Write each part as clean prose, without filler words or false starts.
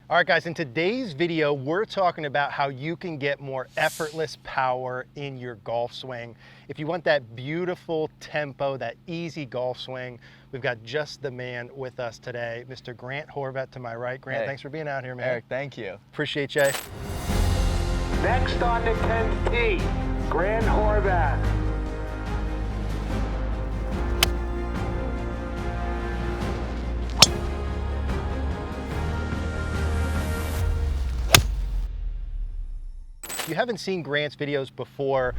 All right, guys, in today's video, we're talking about how you can get more effortless power in your golf swing. If you want that beautiful tempo, that easy golf swing, we've got just the man with us today, Mr. Grant Horvat to my right. Grant, thanks for being out here, man. Eric, thank you. Appreciate you. Next on the 10th tee, Grant Horvat. If you haven't seen Grant's videos before,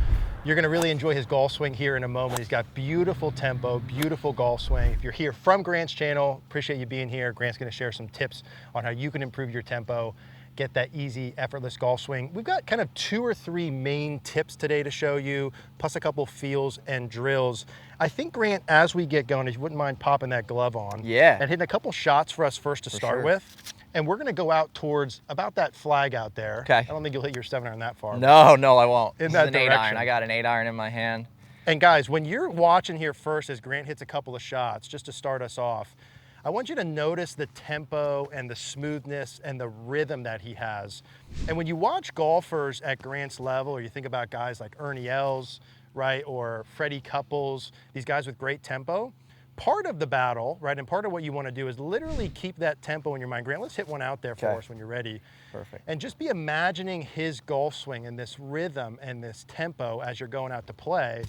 you're gonna really enjoy his golf swing here in a moment. He's got beautiful tempo, beautiful golf swing. If you're here from Grant's channel, appreciate you being here. Grant's gonna share some tips on how you can improve your tempo, get that easy, effortless golf swing. We've got kind of 2 or 3 main tips today to show you, plus a couple feels and drills. I think, Grant, as we get going, if you wouldn't mind popping that glove on. Yeah. And hitting a couple shots for us first to start with. And we're gonna go out towards about that flag out there. Okay. I don't think you'll hit your 7-iron that far. No, I won't. In This that is an 8-iron. direction. I got an 8-iron in my hand. And guys, when you're watching here first as Grant hits a couple of shots, just to start us off, I want you to notice the tempo and the smoothness and the rhythm that he has. And when you watch golfers at Grant's level, or you think about guys like Ernie Els, right, or Freddie Couples, these guys with great tempo, part of the battle, right, and part of what you want to do is literally keep that tempo in your mind. Grant, let's hit one out there for us when you're ready. Perfect. And just be imagining his golf swing and this rhythm and this tempo as you're going out to play.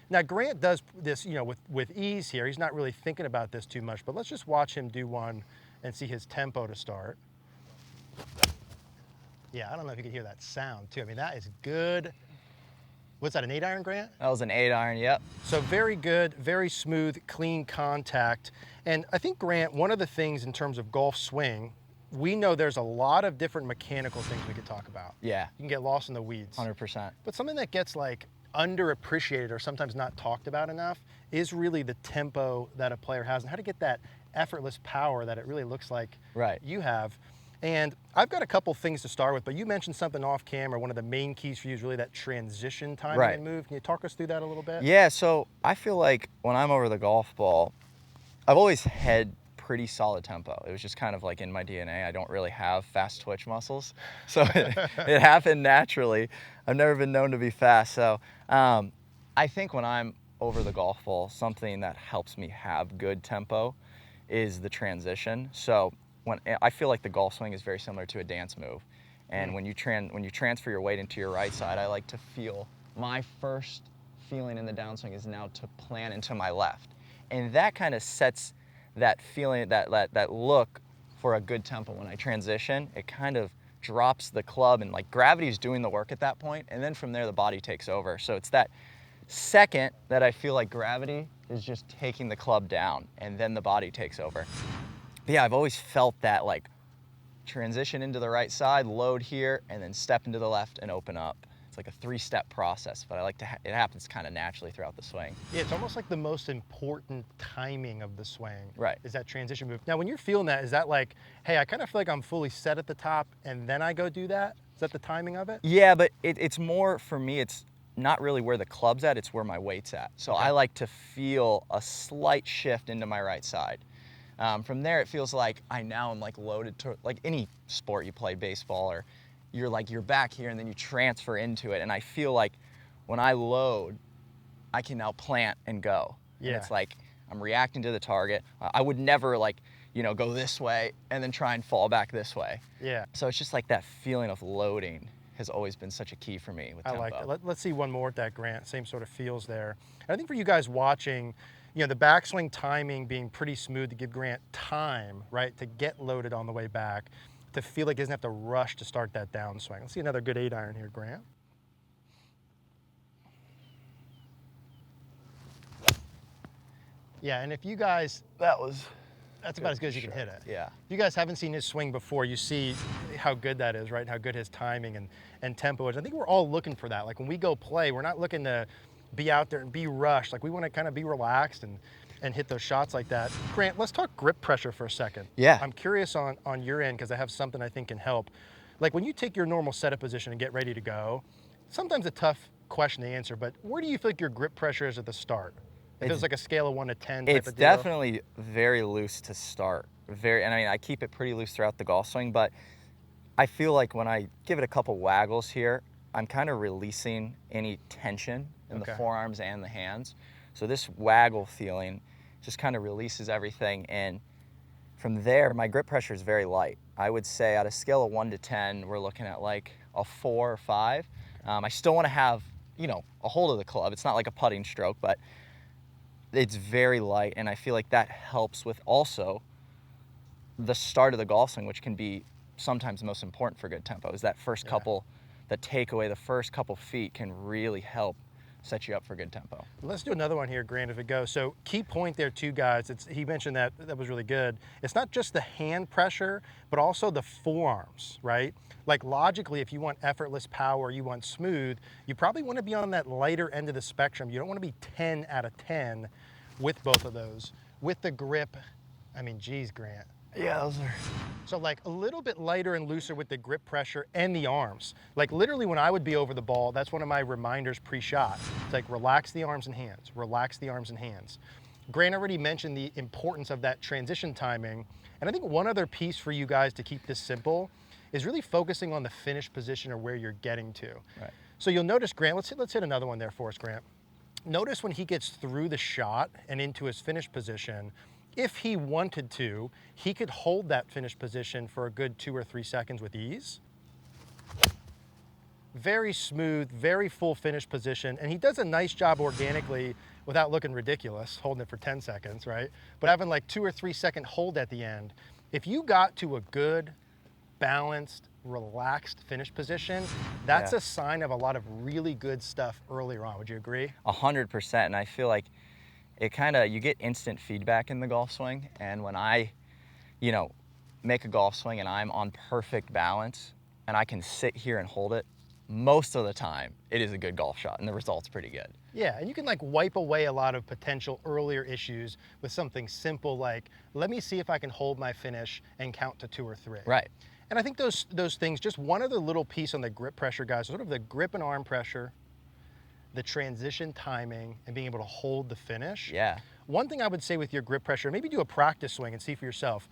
Now, Grant does this, you know, with ease here. He's not really thinking about this too much, but let's just watch him do one and see his tempo to start. Yeah, I don't know if you can hear that sound too. I mean, that is good. What's that, an 8-iron, Grant? That was an 8-iron, yep. So very good, very smooth, clean contact. And I think, Grant, one of the things in terms of golf swing, we know there's a lot of different mechanical things we could talk about. Yeah. You can get lost in the weeds. 100%. But something that gets like underappreciated or sometimes not talked about enough is really the tempo that a player has and how to get that effortless power that it really looks like you have. And I've got a couple things to start with, but you mentioned something off camera. One of the main keys for you is really that transition timing and move. Can you talk us through that a little bit? Yeah, so I feel like when I'm over the golf ball, I've always had pretty solid tempo. It was just kind of like in my DNA. I don't really have fast twitch muscles, so it happened naturally. I've never been known to be fast. So I think when I'm over the golf ball, something that helps me have good tempo is the transition. So when I feel like the golf swing is very similar to a dance move, and when you transfer your weight into your right side, I like to feel my first feeling in the downswing is now to plan into my left, and that kind of sets that feeling, that look for a good tempo. When I transition, it kind of drops the club, and like gravity is doing the work at that point, and then from there the body takes over. So it's that second that I feel like gravity is just taking the club down, and then the body takes over. But yeah, I've always felt that like transition into the right side, load here, and then step into the left and open up. It's like a 3-step process, but I like to, it happens kind of naturally throughout the swing. Yeah, it's almost like the most important timing of the swing. Right. Is that transition move. Now, when you're feeling that, is that like, hey, I kind of feel like I'm fully set at the top and then I go do that? Is that the timing of it? Yeah, but it's more, for me, it's not really where the club's at, it's where my weight's at. So I like to feel a slight shift into my right side. From there, it feels like I now am like loaded to, like any sport you play, baseball, or you're back here and then you transfer into it. And I feel like when I load, I can now plant and go. Yeah. And it's like I'm reacting to the target. I would never like, go this way and then try and fall back this way. Yeah. So it's just like that feeling of loading has always been such a key for me with tempo. I like that. Let's see one more at that, Grant. Same sort of feels there. And I think for you guys watching, the backswing timing being pretty smooth to give Grant time, right, to get loaded on the way back, to feel like he doesn't have to rush to start that downswing. Let's see another good 8-iron here, Grant. Yeah, and if you guys, that's about as good as you can hit it. Yeah. If you guys haven't seen his swing before, you see how good that is, right? How good his timing and tempo is. I think we're all looking for that. Like when we go play, we're not looking to be out there and be rushed. Like we want to kind of be relaxed and hit those shots like that. Grant, let's talk grip pressure for a second. Yeah. I'm curious on your end because I have something I think can help. Like when you take your normal setup position and get ready to go, sometimes a tough question to answer, but where do you feel like your grip pressure is at the start? If it was like a scale of 1 to 10 type It's of deal? definitely very loose to start. And I mean, I keep it pretty loose throughout the golf swing, but I feel like when I give it a couple waggles here, I'm kind of releasing any tension in the forearms and the hands. So this waggle feeling just kind of releases everything. And from there, my grip pressure is very light. I would say at a scale of 1 to 10, we're looking at like a 4 or 5. I still want to have, you know, a hold of the club. It's not like a putting stroke, but it's very light. And I feel like that helps with also the start of the golf swing, which can be sometimes the most important for good tempo, is that first couple, the takeaway, the first couple feet can really help set you up for good tempo. Let's do another one here, Grant, if it goes. So key point there too, guys, he mentioned that was really good. It's not just the hand pressure, but also the forearms, right? Like logically, if you want effortless power, you want smooth, you probably want to be on that lighter end of the spectrum. You don't want to be 10 out of 10 with both of those. With the grip, I mean, geez, Grant. Yeah, those are... So like a little bit lighter and looser with the grip pressure and the arms. Like literally when I would be over the ball, that's one of my reminders pre-shot. It's like relax the arms and hands, relax the arms and hands. Grant already mentioned the importance of that transition timing. And I think one other piece for you guys to keep this simple is really focusing on the finish position or where you're getting to. Right. So you'll notice, Grant, let's hit another one there for us, Grant. Notice when he gets through the shot and into his finish position, if he wanted to, he could hold that finish position for a good 2 or 3 seconds with ease. Very smooth, very full finish position, and he does a nice job organically without looking ridiculous, holding it for 10 seconds, right? But having like 2 or 3 second hold at the end. If you got to a good, balanced, relaxed finish position, that's a sign of a lot of really good stuff earlier on. Would you agree? 100%, and I feel like it kind of, you get instant feedback in the golf swing, and when I, you know, make a golf swing and I'm on perfect balance and I can sit here and hold it, most of the time it is a good golf shot and the result's pretty good. Yeah, and you can like wipe away a lot of potential earlier issues with something simple like, let me see if I can hold my finish and count to 2 or 3. Right. And I think those things, just one other little piece on the grip pressure, guys, sort of the grip and arm pressure, the transition timing, and being able to hold the finish. Yeah. One thing I would say with your grip pressure, maybe do a practice swing and see for yourself.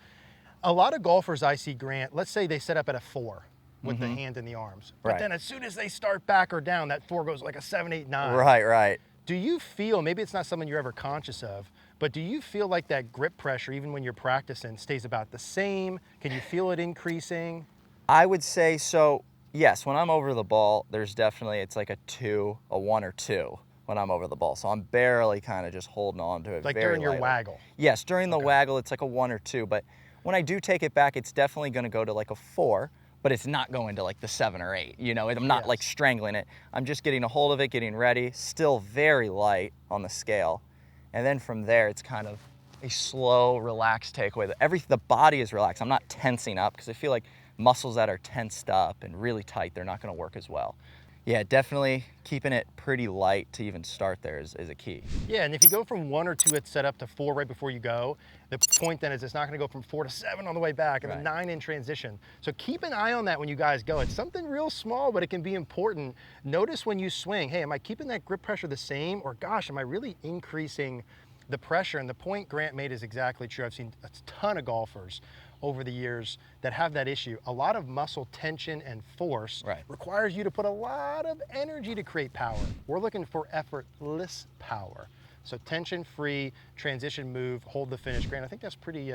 A lot of golfers I see, Grant, let's say they set up at a 4 with the hand and the arms. But then as soon as they start back or down, that 4 goes like a 7, 8, 9. Right, right. Do you feel, maybe it's not something you're ever conscious of, but do you feel like that grip pressure, even when you're practicing, stays about the same? Can you feel it increasing? I would say so. Yes, when I'm over the ball, there's definitely, it's like a 2, a 1 or 2 when I'm over the ball. So I'm barely kind of just holding on to it. Like very during your lightly. waggle? Yes, during the waggle, it's like a 1 or 2. But when I do take it back, it's definitely going to go to like a 4, but it's not going to like the 7 or 8. You know, I'm not like strangling it. I'm just getting a hold of it, getting ready, still very light on the scale. And then from there, it's kind of a slow, relaxed takeaway. The body is relaxed. I'm not tensing up because I feel like muscles that are tensed up and really tight, they're not going to work as well. Yeah, definitely keeping it pretty light to even start there is a key. Yeah, and if you go from 1 or 2 at setup to 4 right before you go, the point then is it's not going to go from 4 to 7 on the way back and then 9 in transition. So keep an eye on that when you guys go. It's something real small, but it can be important. Notice when you swing, hey, am I keeping that grip pressure the same? Or gosh, am I really increasing the pressure? And the point Grant made is exactly true. I've seen a ton of golfers over the years that have that issue. A lot of muscle tension and force requires you to put a lot of energy to create power. We're looking for effortless power. So tension-free, transition move, hold the finish. Grant, I think that's pretty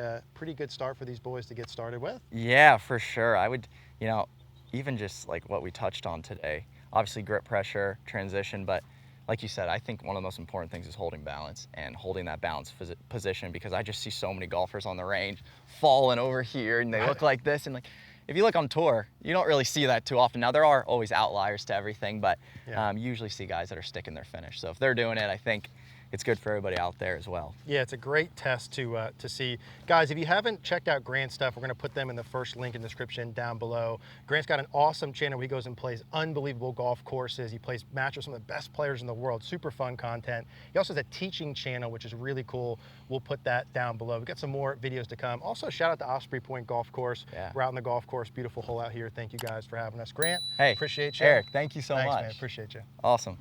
good start for these boys to get started with. Yeah, for sure. I would, you know, even just like what we touched on today, obviously grip pressure, transition, but like you said, I think one of the most important things is holding balance and holding that balanced position, because I just see so many golfers on the range falling over here and they look like this. And like, if you look on tour, you don't really see that too often. Now there are always outliers to everything, but you usually see guys that are sticking their finish. So if they're doing it, I think it's good for everybody out there as well. Yeah, it's a great test to see. Guys, if you haven't checked out Grant's stuff, we're going to put them in the first link in the description down below. Grant's got an awesome channel where he goes and plays unbelievable golf courses. He plays matches with some of the best players in the world. Super fun content. He also has a teaching channel, which is really cool. We'll put that down below. We've got some more videos to come. Also, shout out to Osprey Point Golf Course. We're out in the golf course. Beautiful hole out here. Thank you guys for having us. Grant, hey, appreciate you. Eric, thank you so much. Thanks, man. Appreciate you. Awesome.